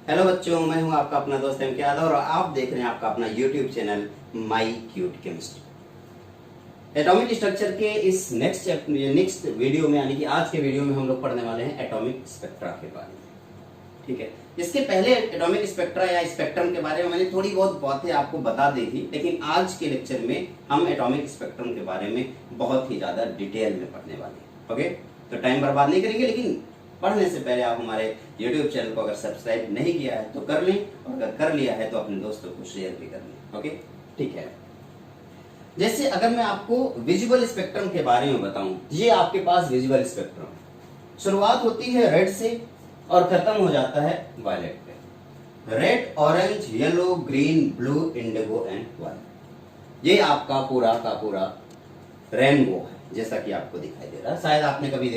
Hello बच्चों, मैं हूं आपका अपना दोस्त एम के यादव और आप देख रहे हैं आपका अपना YouTube channel my cute chemistry. Atomic structure के इस नेक्स्ट वीडियो में यानी कि आज के वीडियो में हम लोग पढ़ने वाले हैं एटॉमिक स्पेक्ट्रा के बारे में। ठीक है, इसके पहले एटॉमिक स्पेक्ट्रा या स्पेक्ट्रम के बारे में मैंने थोड़ी बहुत बातें आपको बता दी थी, लेकिन आज के लेक्चर में हम एटॉमिक स्पेक्ट्रम के बारे में बहुत ही ज्यादा डिटेल में पढ़ने वाले हैं। ओके, तो टाइम बर्बाद नहीं करेंगे, लेकिन पढ़ने से पहले आप हमारे YouTube चैनल को अगर सब्सक्राइब नहीं किया है तो कर लें, और अगर कर लिया है तो अपने दोस्तों को शेयर भी कर लें। ओके, ठीक है। जैसे अगर मैं आपको विजुअल स्पेक्ट्रम के बारे में बताऊं, ये आपके पास विजुअल स्पेक्ट्रम शुरुआत होती है रेड से और खत्म हो जाता है वायलेट पे। Red, orange, yellow, green, blue, indigo and violet, ये आपका पूरा का पूरा रेनबो है, जैसा कि आपको दिखाई दे रहा है। शायद आपने कभी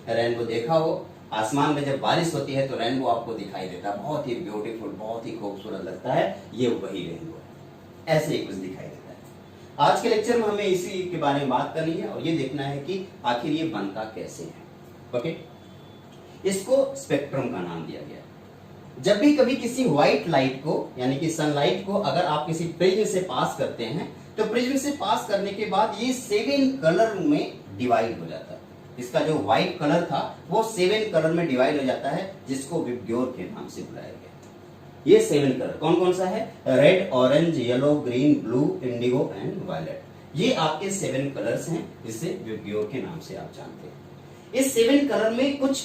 रेनबो देखा हो। आसमान में जब बारिश होती है तो रेनबो आपको दिखाई देता है, बहुत ही ब्यूटीफुल, बहुत ही खूबसूरत लगता है। ये वही रेनबो है, ऐसे ही कुछ दिखाई देता है। आज के लेक्चर में हमें इसी के बारे में बात करनी है और ये देखना है कि आखिर ये बनता कैसे है। ओके, इसको स्पेक्ट्रम का नाम दिया गया। जब भी कभी किसी व्हाइट लाइट को यानी कि सनलाइट को अगर आप किसी प्रिज्म से पास करते हैं तो प्रिज्म से पास करने के बाद ये 7 कलर में डिवाइड हो जाता है। इसका जो व्हाइट कलर था वो 7 कलर में डिवाइड हो जाता है, जिसको विबग्योर के नाम से बुलाया गया। ये 7 कलर कौन कौन सा है? Red, orange, yellow, green, blue, indigo and violet. ये आपके 7 कलर्स हैं, जिसे विबग्योर के नाम से आप जानते हैं। इस 7 कलर में कुछ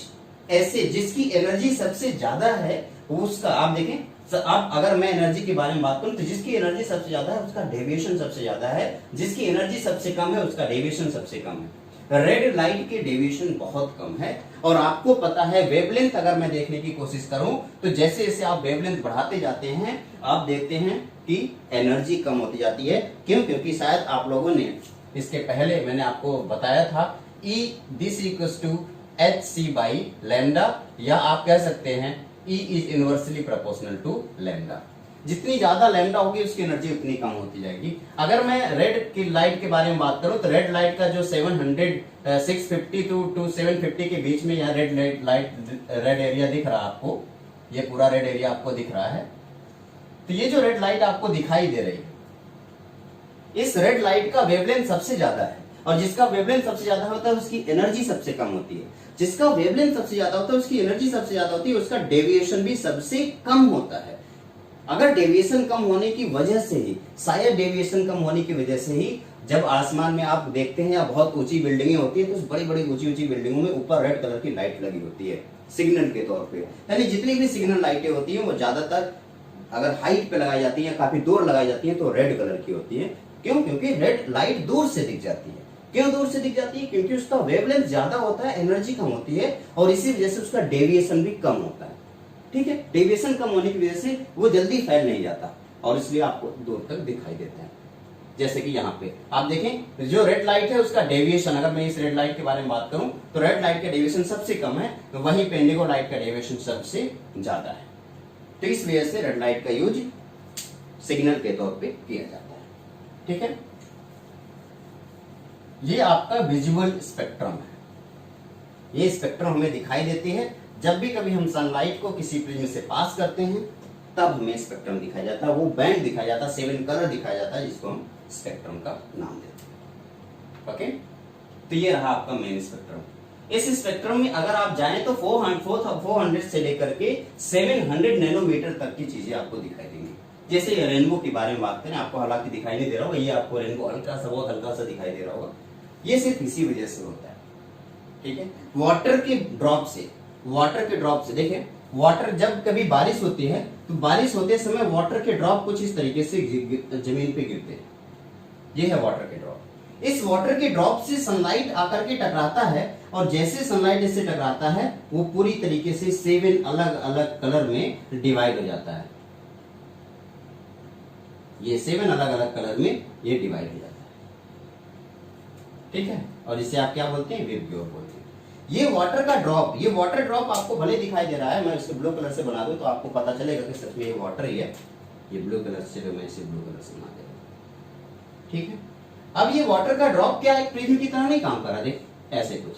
ऐसे जिसकी एनर्जी सबसे ज्यादा है उसका आप देखें। आप अगर मैं एनर्जी के बारे में बात करूं तो जिसकी एनर्जी सबसे ज्यादा है उसका डेविएशन सबसे ज्यादा है, जिसकी एनर्जी सबसे कम है उसका डेविएशन सबसे कम है। रेड लाइट के डेविएशन बहुत कम है और आपको पता है वेवलेंथ अगर मैं देखने की कोशिश करूं तो जैसे जैसे आप वेवलेंथ बढ़ाते जाते हैं आप देखते हैं कि एनर्जी कम होती जाती है। क्यों? क्योंकि शायद आप लोगों ने इसके पहले मैंने आपको बताया था E this equals to hc by lambda, या आप कह सकते हैं E is inversely proportional to lambda. जितनी ज्यादा लैम्डा होगी उसकी एनर्जी उतनी कम होती जाएगी। अगर मैं रेड की लाइट के बारे में बात करूं तो रेड लाइट का जो 650 टू 750 के बीच में यह रेड एरिया दिख रहा है आपको, ये पूरा रेड एरिया आपको दिख रहा है। तो ये जो रेड लाइट आपको दिखाई दे रही है, इस रेड लाइट का वेवलेंथ सबसे ज्यादा है और जिसका वेवलेंथ सबसे ज्यादा होता है उसकी एनर्जी सबसे कम होती है। जिसका वेवलेंथ सबसे ज्यादा होता है उसकी एनर्जी सबसे ज्यादा होती है, उसका डेविएशन भी सबसे कम होता है। अगर डेविएशन कम होने की वजह से ही, शायद डेविएशन कम होने की वजह से ही जब आसमान में आप देखते हैं या बहुत ऊंची बिल्डिंगें होती है तो उस बड़ी बड़ी ऊंची ऊंची बिल्डिंगों में ऊपर रेड कलर की लाइट लगी होती है सिग्नल के तौर पे। यानी जितनी भी सिग्नल लाइटें होती हैं वो ज्यादातर अगर हाइट पे लगाई जाती है, काफी दूर लगाई जाती है तो रेड कलर की होती है। क्यों? क्योंकि रेड लाइट दूर से दिख जाती है। क्यों दूर से दिख जाती है? क्योंकि उसका वेवलेंथ ज्यादा होता है, एनर्जी कम होती है और इसी वजह से उसका डेविएशन भी कम होता है। ठीक है, डेविएशन कम होने की वजह से वो जल्दी फैल नहीं जाता और इसलिए आपको दूर तक दिखाई देता है। जैसे कि यहाँ पे आप देखें जो रेड लाइट है उसका डेविएशन, अगर मैं इस रेड लाइट के बारे में बात करूं तो रेड लाइट का डेविएशन सबसे कम है, तो वहीं पे इंडिगो लाइट का डेविएशन सबसे ज्यादा है। तो इस वजह से रेड लाइट का यूज सिग्नल के तौर पे किया जाता है। ठीक है, ये आपका विजुअल स्पेक्ट्रम है। ये स्पेक्ट्रम हमें दिखाई देती है जब भी कभी हम सनलाइट को किसी प्रिज्म से पास करते हैं, तब हमें स्पेक्ट्रम दिखाया जाता है। वो बैंड दिखाया जाता है, 7 कलर दिखाया जाता है, जिसको हम स्पेक्ट्रम का नाम देते हैं। ओके, तो ये रहा आपका मेन स्पेक्ट्रम। इस स्पेक्ट्रम में अगर आप जाएं तो 400 से लेकर के 700 नैनोमीटर तक की चीजें आपको दिखाई देंगी। जैसे रेनबो के बारे में बात करें, आपको हालांकि दिखाई नहीं दे रहा होगा, ये आपको रेनबो हल्का सा, बहुत हल्का सा दिखाई दे रहा होगा। ये सिर्फ इसी वजह से होता है। ठीक है, वाटर के ड्रॉप से देखें, वाटर जब कभी बारिश होती है तो बारिश होते समय वाटर के ड्रॉप कुछ इस तरीके से जमीन पे गिरते हैं। ये है वाटर के ड्रॉप। इस वाटर के ड्रॉप से सनलाइट आकर के टकराता है और जैसे सनलाइट इससे टकराता है वो पूरी तरीके से 7 अलग अलग कलर में डिवाइड हो जाता है। ये 7 अलग अलग कलर में ये डिवाइड हो जाता है। ठीक है, और इसे आप क्या बोलते हैं? विबग्योर बोलते हैं। ये वाटर ड्रॉप आपको भले दिखाई दे रहा है, मैं इसको ब्लू कलर से बना दूं तो आपको पता चलेगा कि सच में ये वाटर ही है। ये ब्लू कलर से, मैं इसे ब्लू कलर से बना दे रहा हूं। ठीक है, अब ये वाटर का ड्रॉप क्या एक प्रिज्म की तरह नहीं काम कर रहा, देख ऐसे कुछ।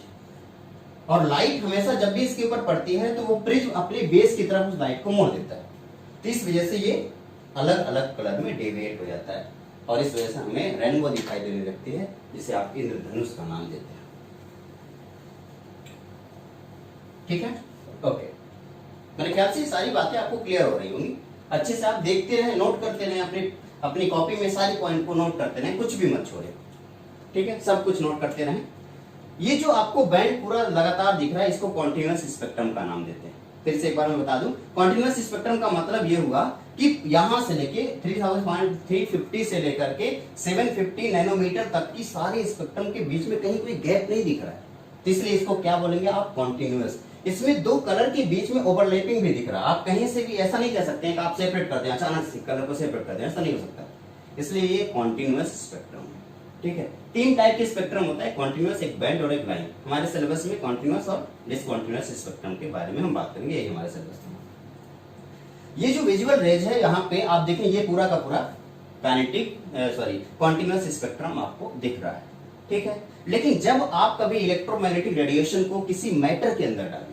और लाइट हमेशा जब भी इसके ऊपर पड़ती है तो वो प्रिज्म अपने बेस की तरफ उस लाइट को मोड़ देता है। तो इस वजह से ये अलग अलग कलर में डेविएट हो जाता है और इस वजह से हमें रेनबो दिखाई देने लगती है, जिसे आप इंद्रधनुष का नाम देते हैं। ठीक है, ओके। मेरे ख्याल से ये सारी बातें आपको क्लियर हो रही होंगी। अच्छे से आप देखते रहें, नोट करते रहें, अपनी कॉपी में सारी पॉइंट को नोट करते रहें, कुछ भी मत छोड़े। ठीक है, सब कुछ नोट करते रहें। ये जो आपको बैंड पूरा लगातार दिख रहा है, इसको कॉन्टिन्यूअस स्पेक्ट्रम का नाम देते हैं। फिर से एक बार मैं बता दूं, कॉन्टिन्यूअस स्पेक्ट्रम का मतलब ये हुआ कि यहां से लेके 3350 से लेकर के 750 नैनोमीटर तक की सारे स्पेक्ट्रम के बीच में कहीं कोई गैप नहीं दिख रहा है, तो इसलिए इसको क्या बोलेंगे आप, कॉन्टिन्यूअस। इसमें दो कलर के बीच में ओवरलैपिंग भी दिख रहा है। आप कहीं से भी ऐसा नहीं कह सकते हैं कि आप सेपरेट कर दें, अचानक से कलर को सेपरेट कर दें, ऐसा नहीं हो सकता। इसलिए ये कॉन्टिन्यूअस स्पेक्ट्रम है। ठीक है, तीन टाइप के स्पेक्ट्रम होता है, कॉन्टिन्यूअस, एक बैंड और एक लाइन। हमारे सिलेबस में कॉन्टिन्यूअस और डिसकॉन्टिन्यूअस स्पेक्ट्रम के बारे में हम बात करेंगे, यही हमारे सिलेबस में। ये जो विजुअल रेज है यहाँ पे आप देखें, ये पूरा का पूरा कॉन्टिन्यूअस स्पेक्ट्रम आपको दिख रहा है। ठीक है, लेकिन जब आप कभी इलेक्ट्रोमैग्नेटिक रेडिएशन को किसी मैटर के अंदर डालें,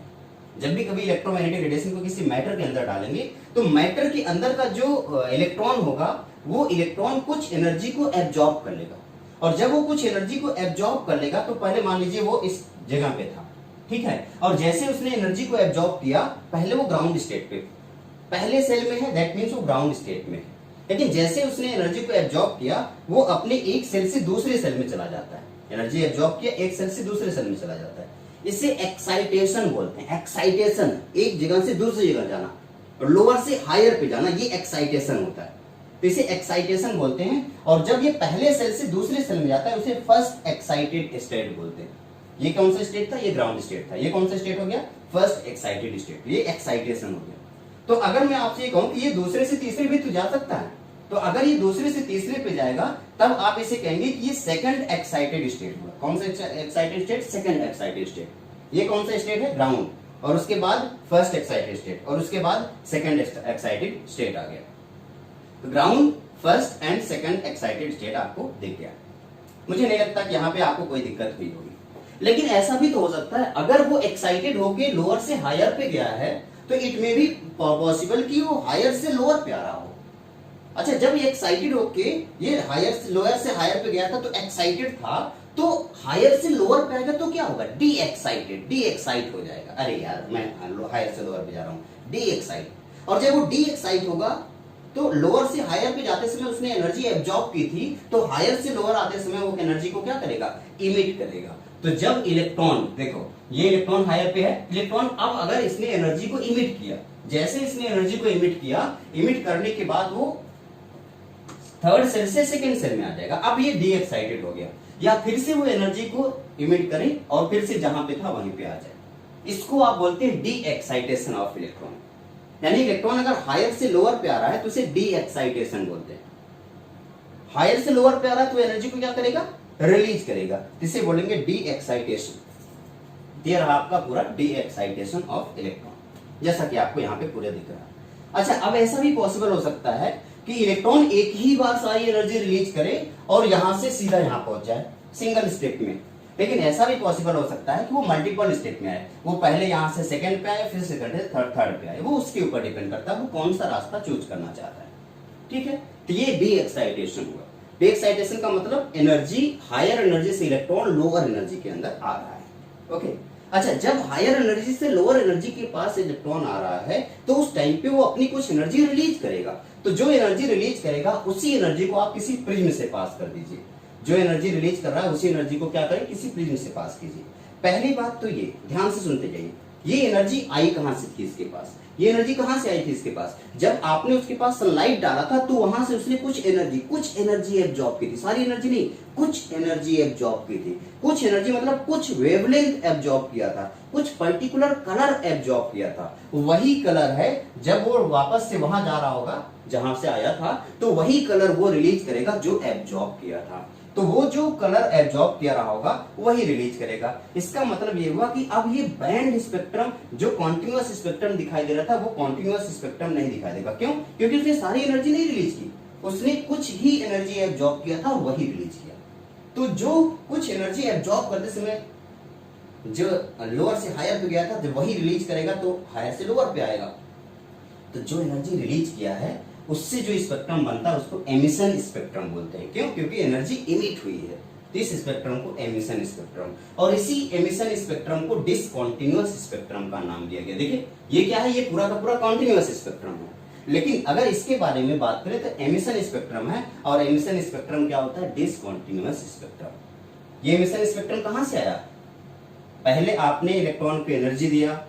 जब भी कभी इलेक्ट्रोमैग्नेटिक रेडिएशन को किसी मैटर के अंदर डालेंगे, तो मैटर के अंदर का जो इलेक्ट्रॉन होगा, वो इलेक्ट्रॉन कुछ एनर्जी को एब्जॉर्ब कर लेगा, और जब वो कुछ एनर्जी को एब्जॉर्ब कर लेगा, तो पहले मान लीजिए वो इस जगह पे था। ठीक है, और जैसे उसने एनर्जी को एब्जॉर्ब किया, पहले वो ग्राउंड स्टेट पे, पहले सेल में है, दैट मींस वो ग्राउंड स्टेट में है। लेकिन जैसे उसने एनर्जी को एब्जॉर्ब किया, वो अपने एक सेल से दूसरे सेल में चला जाता है। एनर्जी एब्जॉर्ब किया, एक सेल से दूसरे सेल में चला जाता है। इसे एक्साइटेशन बोलते हैं। एक्साइटेशन, एक जगह से दूसरी जगह जाना, लोअर से हायर पे जाना, ये एक्साइटेशन होता है। तो इसे एक्साइटेशन बोलते हैं। और जब ये पहले सेल से दूसरे सेल में जाता है, उसे फर्स्ट एक्साइटेड स्टेट बोलते हैं। ये कौन सा स्टेट था, ये ग्राउंड स्टेट था। ये कौन सा स्टेट हो गया, फर्स्ट एक्साइटेड स्टेट, ये एक्साइटेशन हो गया। तो अगर मैं आपसे ये कहूं कि ये दूसरे से तीसरे भी तो जा सकता है, तो अगर ये दूसरे से तीसरे पे जाएगा, तब आप इसे कहेंगे कि ये सेकंड एक्साइटेड स्टेट हुआ। कौन सा excited state, second excited state. ये कौन सा स्टेट है, ग्राउंड, और उसके बाद फर्स्ट एक्साइटेड स्टेट, और उसके बाद सेकंड एक्साइटेड स्टेट आ गया। तो ground, first and second excited state आपको दिख गया। मुझे नहीं लगता कि यहाँ पे आपको कोई दिक्कत हुई होगी। लेकिन ऐसा भी तो हो सकता है, अगर वो एक्साइटेड होके लोअर से हायर पे गया है, तो इट मे बी पॉसिबल कि वो हायर से लोअर पे आ रहा हो। अच्छा, जब ये एक्साइटेड होके ये लोअर से हायर पे गया था, तो एक्साइटेड था, तो हायर से लोअर पे आएगा तो क्या होगा, डी एक्साइटेड, डी एक्साइट हो जाएगा। अरे यार, मैं हायर से लोअर पे जा रहा हूँ, डी एक्साइट। और जब वो डी एक्साइट होगा, तो लोअर से हायर पे जाते समय उसने एनर्जी एब्जॉर्ब की थी, तो हायर से लोअर आते समय वो एनर्जी को क्या करेगा, इमिट करेगा। तो जब इलेक्ट्रॉन, देखो ये इलेक्ट्रॉन हायर पे है, इलेक्ट्रॉन अब अगर इसने एनर्जी को इमिट किया, जैसे इसने एनर्जी को इमिट किया, इमिट करने के बाद वो थर्ड सेल से सेकंड सेल में आ जाएगा। अब ये डी एक्साइटेड हो गया, या फिर से वो एनर्जी को इमिट करे और फिर से जहां पे था वहीं पे आ जाए। इसको आप बोलते हैं डी एक्साइटेशन ऑफ इलेक्ट्रॉन। यानी इलेक्ट्रॉन अगर हायर से लोअर पे आ रहा है, तो उसे डी एक्साइटेशन बोलते हैं। हायर से लोअर पे आ रहा है, तो एनर्जी को क्या करेगा, रिलीज करेगा, इसे बोलेंगे डी एक्साइटेशन। ये रहा आपका पूरा डी एक्साइटेशन ऑफ इलेक्ट्रॉन, जैसा कि आपको यहाँ पे पूरे दिख रहा है। अच्छा, अब ऐसा भी पॉसिबल हो सकता है कि इलेक्ट्रॉन एक ही बार सारी एनर्जी रिलीज करे और यहां से सीधा यहां पहुंच जाए, सिंगल स्टेप में। लेकिन ऐसा भी पॉसिबल हो सकता है कि वो मल्टीपल स्टेप में आए, वो पहले यहां से सेकंड पे आए, फिर सेकंड से थर्ड पे आए। वो उसके ऊपर डिपेंड करता है वो कौन सा रास्ता चूज करना चाहता है। ठीक है, तो ये डी एक्साइटेशन हुआ। डी एक्साइटेशन का मतलब एनर्जी, हायर एनर्जी से इलेक्ट्रॉन लोअर एनर्जी के अंदर आ रहा है। ओके, अच्छा, जब हायर एनर्जी से लोअर एनर्जी के पास इलेक्ट्रॉन आ रहा है, तो उस टाइम पे वो अपनी कुछ एनर्जी रिलीज करेगा। तो जो एनर्जी रिलीज करेगा, उसी एनर्जी को आप किसी प्रिज्म से पास कर दीजिए। जो एनर्जी रिलीज कर रहा है, उसी एनर्जी को क्या करें, किसी प्रिज्म से पास कीजिए। पहली बात तो ये ध्यान से सुनते जाइए, ये एनर्जी आई कहां से थी इसके पास, ये एनर्जी कहां से आई थी इसके पास। जब आपने उसके पास सनलाइट डाला था, तो वहां से उसने कुछ एनर्जी एब्जॉर्ब की थी। सारी एनर्जी नहीं, कुछ एनर्जी एब्जॉर्ब की थी। कुछ एनर्जी मतलब कुछ वेवलेंथ एब्जॉर्ब किया था, कुछ पर्टिकुलर कलर एब्जॉर्ब किया था। वही कलर है, जब वो वापस से वहां जा रहा होगा जहां से आया था, तो वही कलर वो रिलीज करेगा जो एब्जॉर्ब किया था। तो वो जो कलर एब्जॉर्ब किया रहा होगा वही रिलीज करेगा। इसका मतलब ये हुआ कि अब ये बैंड स्पेक्ट्रम, जो कॉन्टिन्यूअस स्पेक्ट्रम दिखाई दे रहा था, वो कॉन्टिन्यूअस स्पेक्ट्रम नहीं दिखाई देगा। क्यों? क्योंकि उसने सारी एनर्जी नहीं रिलीज की, उसने कुछ ही एनर्जी एब्जॉर्ब किया था और वही रिलीज किया। तो जो कुछ एनर्जी एब्जॉर्ब करते समय जो लोअर से हायर पे गया था, जब वही रिलीज करेगा तो हायर से लोअर पे आएगा। तो जो एनर्जी रिलीज किया है उससे जो स्पेक्ट्रम बनता है उसको एमिशन स्पेक्ट्रम बोलते हैं। क्यों? क्योंकि एनर्जी इमिट हुई है, तो इस स्पेक्ट्रम को एमिशन स्पेक्ट्रम, और इसी एमिशन स्पेक्ट्रम को डिसकंटीन्यूअस स्पेक्ट्रम का नाम दिया गया। देखिए ये क्या है, ये पूरा का पूरा कॉन्टिन्यूअस स्पेक्ट्रम है, लेकिन अगर इसके बारे में बात करें तो एमिशन स्पेक्ट्रम है, और एमिशन स्पेक्ट्रम क्या होता है, डिसकंटीन्यूअस स्पेक्ट्रम। ये एमिशन स्पेक्ट्रम कहां से आया? पहले आपने इलेक्ट्रॉन को एनर्जी दिया,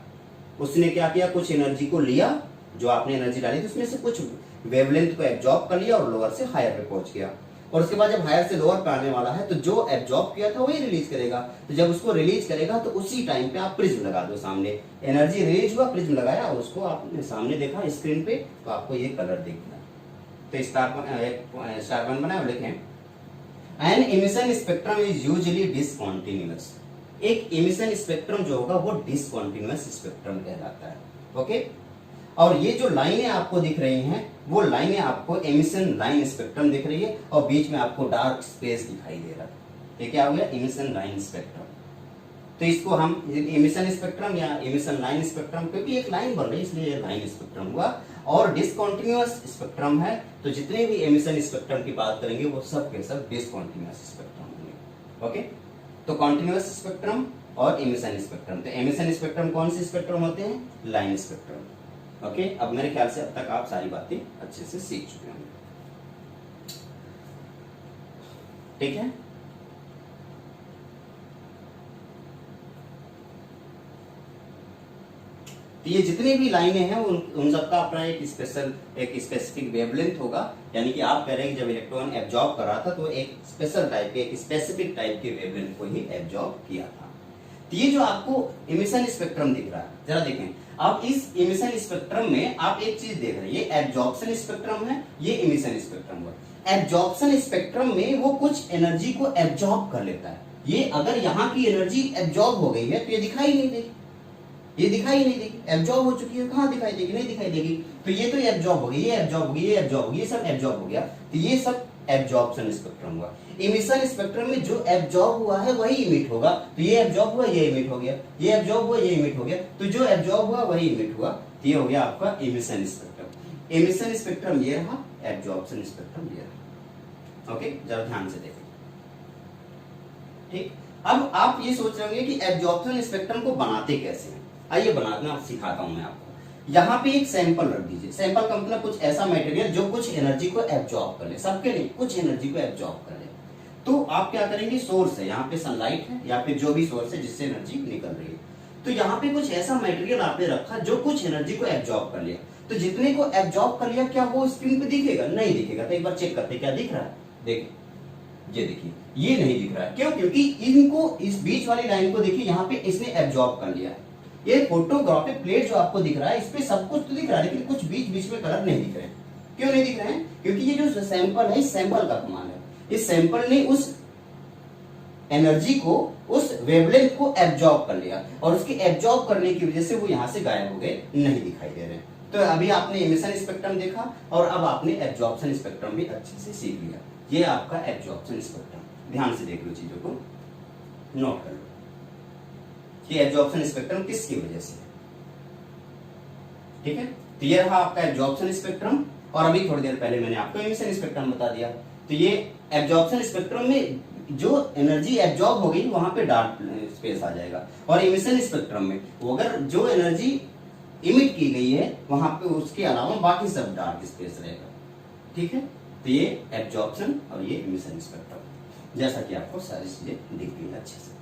उसने क्या किया, कुछ एनर्जी को लिया, जो आपने एनर्जी डाली थी उसमें से कुछ वेवलेंथ को एब्जॉर्ब कर लिया और लोअर से हायर पे पहुंच गया, और उसके बाद जब हायर से लोअर पे आने वाला है तो जो एब्जॉर्ब किया था वही रिलीज करेगा। तो जब उसको रिलीज करेगा तो उसी टाइम पे आप प्रिज्म लगा दो सामने, एनर्जी रिलीज हुआ, प्रिज्म लगाया, उसको आपने सामने देखा स्क्रीन पे, तो आपको ये कलर दिख गया। तो स्टार वन बनाया, लिखें an emission spectrum is usually discontinuous. एक इमिशन स्पेक्ट्रम जो होगा वो डिसकंटीन्यूअस स्पेक्ट्रम कहलाता है। ओके, और ये जो लाइनें आपको दिख रही हैं वो लाइनें आपको एमिशन लाइन स्पेक्ट्रम दिख रही है, और बीच में आपको डार्क स्पेस दिखाई दे रहा है। ये क्या हो गया, एमिशन लाइन स्पेक्ट्रम। तो इसको हम एमिशन स्पेक्ट्रम या एमिशन लाइन स्पेक्ट्रम, क्योंकि एक लाइन बन रही है इसलिए लाइन स्पेक्ट्रम हुआ, और डिसकंटीन्यूअस स्पेक्ट्रम है तो जितने भी एमिशन स्पेक्ट्रम की बात करेंगे वो सब के सब डिसकंटीन्यूअस स्पेक्ट्रम होंगे। ओके, तो कंटीन्यूअस स्पेक्ट्रम और एमिशन स्पेक्ट्रम। तो एमिशन स्पेक्ट्रम कौन से स्पेक्ट्रम होते हैं, लाइन स्पेक्ट्रम। ओके, अब मेरे ख्याल से अब तक आप सारी बातें अच्छे से सीख चुके होंगे, ठीक है। तो ये जितनी भी लाइनें हैं उन सबका अपना एक स्पेसिफिक वेवलेंथ होगा, यानी कि आप कह रहे हैं कि जब इलेक्ट्रॉन एब्जॉर्ब कर रहा था तो एक स्पेशल टाइप के, एक स्पेसिफिक टाइप के वेवलेंथ को ही एब्जॉर्ब किया था। तो ये जो आपको इमिशन स्पेक्ट्रम दिख रहा है, जरा देखें आप, इस इमिशन स्पेक्ट्रम में आप एक चीज देख रहे हैं, ये एब्जॉर्प्शन स्पेक्ट्रम है, ये इमिशन स्पेक्ट्रम है। एब्जॉर्प्शन स्पेक्ट्रम में वो कुछ एनर्जी को एब्जॉर्ब कर लेता है। ये अगर यहाँ की एनर्जी एब्जॉर्ब हो गई है तो ये दिखाई नहीं देगी, ये दिखाई नहीं देगी, एब्जॉर्ब हो चुकी है, कहाँ दिखाई देगी, नहीं दिखाई देगी। तो ये तो एब्जॉर्ब हो गई, ये एब्जॉर्ब हो गई, ये एब्जॉर्ब हो गई, ये सब एब्जॉर्ब हो गया, तो ये सब एब्जॉर्प्शन स्पेक्ट्रम हुआ। इमिशन स्पेक्ट्रम में जो एब्जॉर्ब हुआ है वही इमिट होगा, तो ये एब्जॉर्ब हुआ, ये इमिट हो गया, ये एब्जॉर्ब हुआ, ये इमिट हो गया, तो जो एब्जॉर्ब हुआ वही इमिट हुआ, तो ये हो गया आपका इमिशन स्पेक्ट्रम। इमिशन स्पेक्ट्रम ये रहा, एब्जॉर्प्शन स्पेक्ट्रम ये रहा। ओके, जरा ध्यान से देखें, ठीक। अब आप ये सोच रहे होंगे कि एब्जॉर्प्शन स्पेक्ट्रम को बनाते कैसे हैं, आइए बनाना सिखाता हूं मैं आपको। यहाँ पे एक सैंपल रख दीजिए, सैंपल का मतलब कुछ ऐसा मटेरियल जो कुछ एनर्जी को एब्जॉर्ब कर ले, सबके नहीं, कुछ एनर्जी को एब्जॉर्ब कर ले। तो आप क्या करेंगे, सोर्स है, यहाँ पे सनलाइट है या फिर जो भी सोर्स है जिससे एनर्जी निकल रही है, तो यहाँ पे कुछ ऐसा मटेरियल आपने रखा जो कुछ एनर्जी को एब्जॉर्ब कर लिया। तो जितने को एब्जॉर्ब कर लिया, क्या वो स्क्रीन पे दिखेगा, नहीं दिखेगा। तो एक बार चेक करते क्या दिख रहा है, देखिए, ये देखिए, ये नहीं दिख रहा है। क्यों? क्योंकि इनको, इस बीच वाली लाइन को देखिए, यहाँ पे इसने एब्जॉर्ब कर लिया है। ये फोटोग्राफिक प्लेट जो आपको दिख रहा है, इस पे सब कुछ तो दिख रहा है, लेकिन कुछ बीच बीच में कलर नहीं दिख रहे हैं। क्यों नहीं दिख रहे हैं? क्योंकि ये जो सैंपल है, इस सैंपल का कमाल है, इस सैंपल ने उस एनर्जी को, उस वेवलेंथ को एब्जॉर्ब कर लिया, और उसके एब्जॉर्ब करने की वजह से वो यहाँ से गायब हो गए, नहीं दिखाई दे रहे। तो अभी आपने इमिशन स्पेक्ट्रम देखा, और अब आपने एब्जॉर्प्शन स्पेक्ट्रम भी अच्छे से सीख लिया। ये आपका एब्जॉर्प्शन स्पेक्ट्रम, ध्यान से देख लो, चीजों को नोट कर लो कि एब्जॉर्प्शन स्पेक्ट्रम किसकी वजह से, ठीक है। तो ये रहा आपका एब्जॉर्प्शन स्पेक्ट्रम, और अभी थोड़ी देर पहले मैंने आपको इमिशन स्पेक्ट्रम बता दिया। तो ये एब्जॉर्प्शन स्पेक्ट्रम में जो एनर्जी एब्जॉर्ब हो गई वहां पे डार्क स्पेस आ जाएगा, और इमिशन स्पेक्ट्रम में वो अगर जो एनर्जी इमिट की गई है वहां पे उसके अलावा बाकी सब डार्क स्पेस रहेगा, ठीक है। तो ये एब्जॉर्प्शन और ये इमिशन स्पेक्ट्रम, जैसा कि आपको सारी चीजें दिख गई अच्छे से।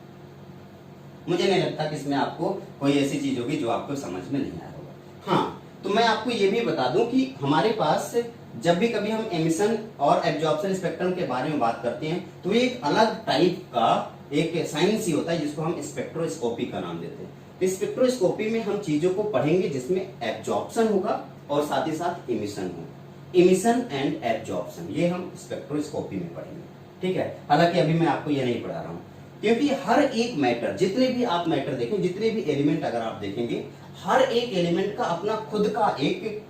मुझे नहीं लगता कि इसमें आपको कोई ऐसी चीज होगी जो आपको समझ में नहीं आया होगा। हाँ, तो मैं आपको ये भी बता दूं कि हमारे पास जब भी कभी हम एमिशन और एब्जॉर्प्शन स्पेक्ट्रम के बारे में बात करते हैं तो ये एक अलग टाइप का एक साइंस ही होता है जिसको हम स्पेक्ट्रोस्कोपी का नाम देते हैं। स्पेक्ट्रोस्कोपी में हम चीजों को पढ़ेंगे जिसमें एब्जॉर्प्शन होगा और साथ ही साथ इमिशन होगा। इमिशन एंड एब्जॉर्प्शन ये हम स्पेक्ट्रोस्कोपी में पढ़ेंगे, ठीक है। हालांकि अभी मैं आपको ये नहीं पढ़ा रहा हूँ, क्योंकि हर एक मैटर, जितने भी आप मैटर देखें, जितने भी एलिमेंट अगर आप देखेंगे, हर एक एलिमेंट का अपना खुद का एक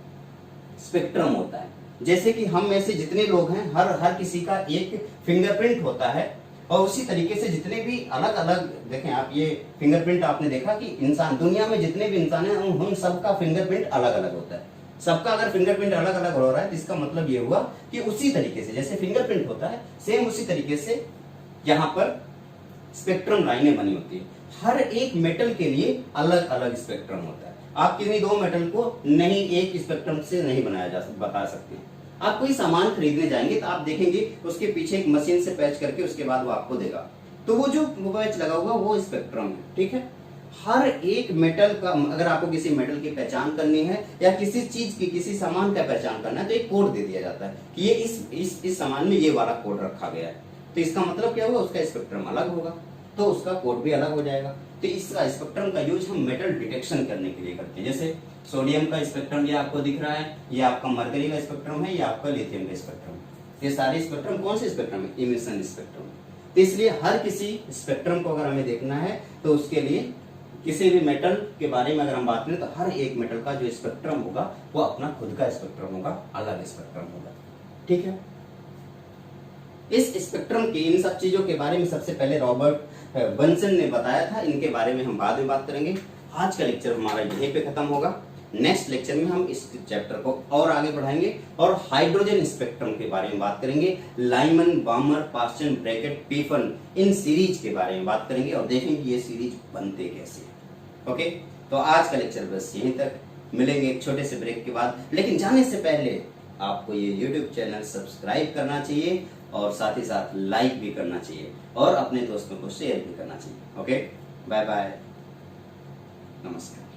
स्पेक्ट्रम होता है। जैसे कि हम में से जितने लोग हैं, हर किसी का एक फिंगरप्रिंट होता है, और उसी तरीके से जितने भी अलग अलग, देखें आप, ये फिंगरप्रिंट आपने देखा कि इंसान, दुनिया में जितने भी इंसान हैं उन सबका फिंगरप्रिंट अलग अलग होता है। सबका अगर फिंगरप्रिंट अलग अलग हो रहा है तो इसका मतलब ये हुआ कि उसी तरीके से जैसे फिंगरप्रिंट होता है सेम उसी तरीके से यहाँ पर स्पेक्ट्रम लाइनें बनी होती है। हर एक मेटल के लिए अलग अलग स्पेक्ट्रम होता है। आप किसी दो मेटल को नहीं एक स्पेक्ट्रम से नहीं बता सकते हैं। आप कोई सामान खरीदने जाएंगे तो आप देखेंगे उसके पीछे एक मशीन से पैच करके उसके बाद वो आपको देगा, तो वो जो पैच लगा हुआ वो स्पेक्ट्रम है, ठीक है। हर एक मेटल का अगर आपको किसी मेटल की पहचान करनी है या किसी चीज की किसी सामान का पहचान करना है तो एक कोड दे दिया जाता है कि ये इस सामान में ये वाला कोड रखा गया है, तो इसका मतलब क्या होगा, उसका स्पेक्ट्रम अलग होगा तो उसका कोड भी अलग हो जाएगा। तो इसका स्पेक्ट्रम का यूज हम मेटल डिटेक्शन करने के लिए करते हैं। जैसे सोडियम का स्पेक्ट्रम ये आपको दिख रहा है, ये आपका मरकरी का स्पेक्ट्रम है, ये आपका लिथियम का स्पेक्ट्रम है। ये सारे स्पेक्ट्रम कौन से स्पेक्ट्रम है, इमिशन स्पेक्ट्रम। तो इसलिए हर किसी स्पेक्ट्रम को अगर हमें देखना है तो उसके लिए किसी भी मेटल के बारे में अगर हम बात करें तो हर एक मेटल का जो स्पेक्ट्रम होगा वो अपना खुद का स्पेक्ट्रम होगा, अलग स्पेक्ट्रम होगा, ठीक है। इस स्पेक्ट्रम की इन सब चीजों के बारे में सबसे पहले रॉबर्ट बंसन ने बताया था, इनके बारे में हम बाद में बात करेंगे। आज का लेक्चर हमारा यहीं पे खत्म होगा। नेक्स्ट लेक्चर में हम इस चैप्टर को और आगे बढ़ाएंगे और हाइड्रोजन स्पेक्ट्रम के बारे में बात करेंगे। Lyman, Balmer, Paschen, Brackett, Pfund, इन सीरीज के बारे में बात करेंगे और देखेंगे ये सीरीज बनते कैसे हैं। ओके, तो आज का लेक्चर बस यहीं तक, मिलेंगे एक छोटे से ब्रेक के बाद। लेकिन जाने से पहले आपको ये YouTube चैनल सब्सक्राइब करना चाहिए और साथ ही साथ लाइक भी करना चाहिए और अपने दोस्तों को शेयर भी करना चाहिए। ओके, बाय बाय, नमस्कार।